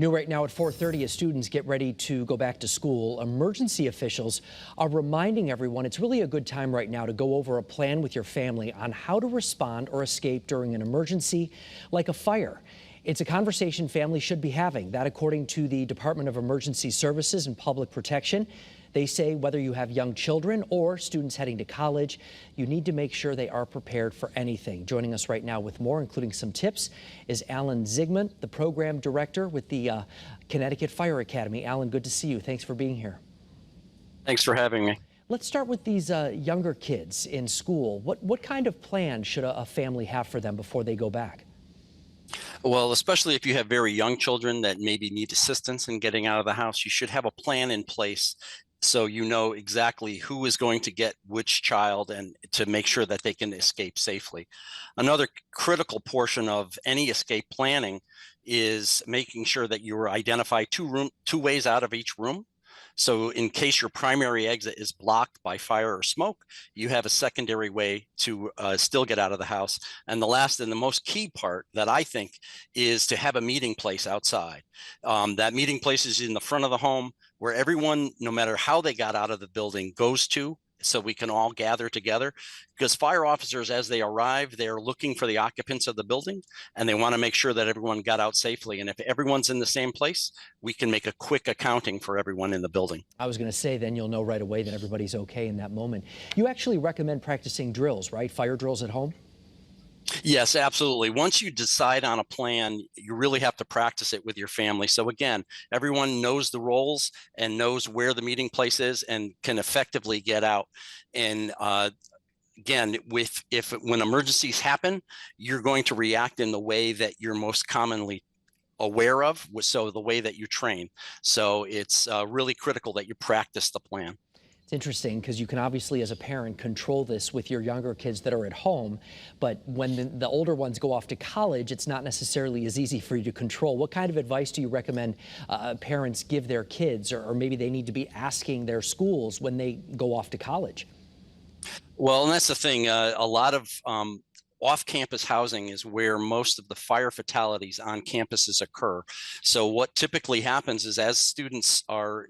New right now at 4:30 as students get ready to go back to school, emergency officials are reminding everyone it's really a good time right now to go over a plan with your family on how to respond or escape during an emergency like a fire. It's a conversation families should be having, that according to the Department of Emergency Services and Public Protection. They say whether you have young children or students heading to college, you need to make sure they are prepared for anything. Joining us right now with more, including some tips, is Alan Zigmund, the program director with the Connecticut Fire Academy. Alan, good to see you. Thanks for being here. Thanks for having me. Let's start with these younger kids in school. What kind of plan should a family have for them before they go back? Well, especially if you have very young children that maybe need assistance in getting out of the house, you should have a plan in place so you know exactly who is going to get which child and to make sure that they can escape safely. Another critical portion of any escape planning is making sure that you identify two ways out of each room. So in case your primary exit is blocked by fire or smoke, you have a secondary way to still get out of the house. And the last and the most key part that I think is to have a meeting place outside. That meeting place is in the front of the home where everyone, no matter how they got out of the building, goes to, so we can all gather together, because fire officers, as they arrive, they're looking for the occupants of the building and they want to make sure that everyone got out safely. And if everyone's in the same place, we can make a quick accounting for everyone in the building. I was going to say, then you'll know right away that everybody's okay in that moment. You actually recommend practicing drills, right? Fire drills at home? Yes, absolutely. Once you decide on a plan, you really have to practice it with your family. So again, everyone knows the roles and knows where the meeting place is and can effectively get out. And again, when emergencies happen, you're going to react in the way that you're most commonly aware of, so the way that you train. So it's really critical that you practice the plan. It's interesting because you can obviously, as a parent, control this with your younger kids that are at home, but when the older ones go off to college, it's not necessarily as easy for you to control. What kind of advice do you recommend parents give their kids, or maybe they need to be asking their schools when they go off to college? Well, and that's the thing. A lot of off-campus housing is where most of the fire fatalities on campuses occur. So what typically happens is, as students are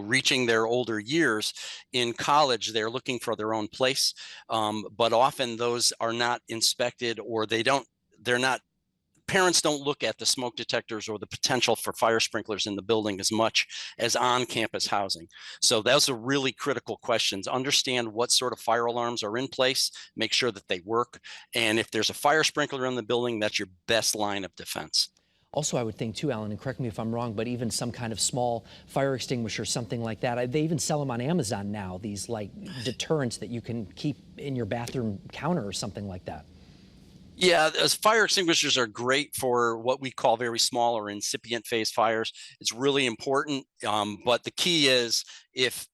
reaching their older years in college, they're looking for their own place, but often those are not inspected, or parents don't look at the smoke detectors or the potential for fire sprinklers in the building as much as on-campus housing. So those are really critical questions. Understand what sort of fire alarms are in place, make sure that they work, and if there's a fire sprinkler in the building, that's your best line of defense. Also, I would think too, Alan, and correct me if I'm wrong, but even some kind of small fire extinguisher, something like that. They even sell them on Amazon now, these like deterrents that you can keep in your bathroom counter or something like that. Yeah, as fire extinguishers are great for what we call very small or incipient phase fires. It's really important, but the key is if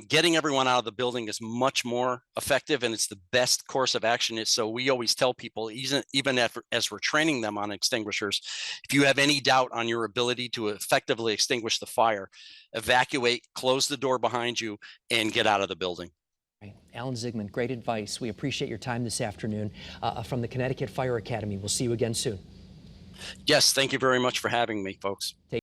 getting everyone out of the building is much more effective, and it's the best course of action. So we always tell people, even as we're training them on extinguishers, if you have any doubt on your ability to effectively extinguish the fire, evacuate, close the door behind you, and get out of the building. Right. Alan Zigmund, great advice. We appreciate your time this afternoon from the Connecticut Fire Academy. We'll see you again soon. Yes, thank you very much for having me, folks.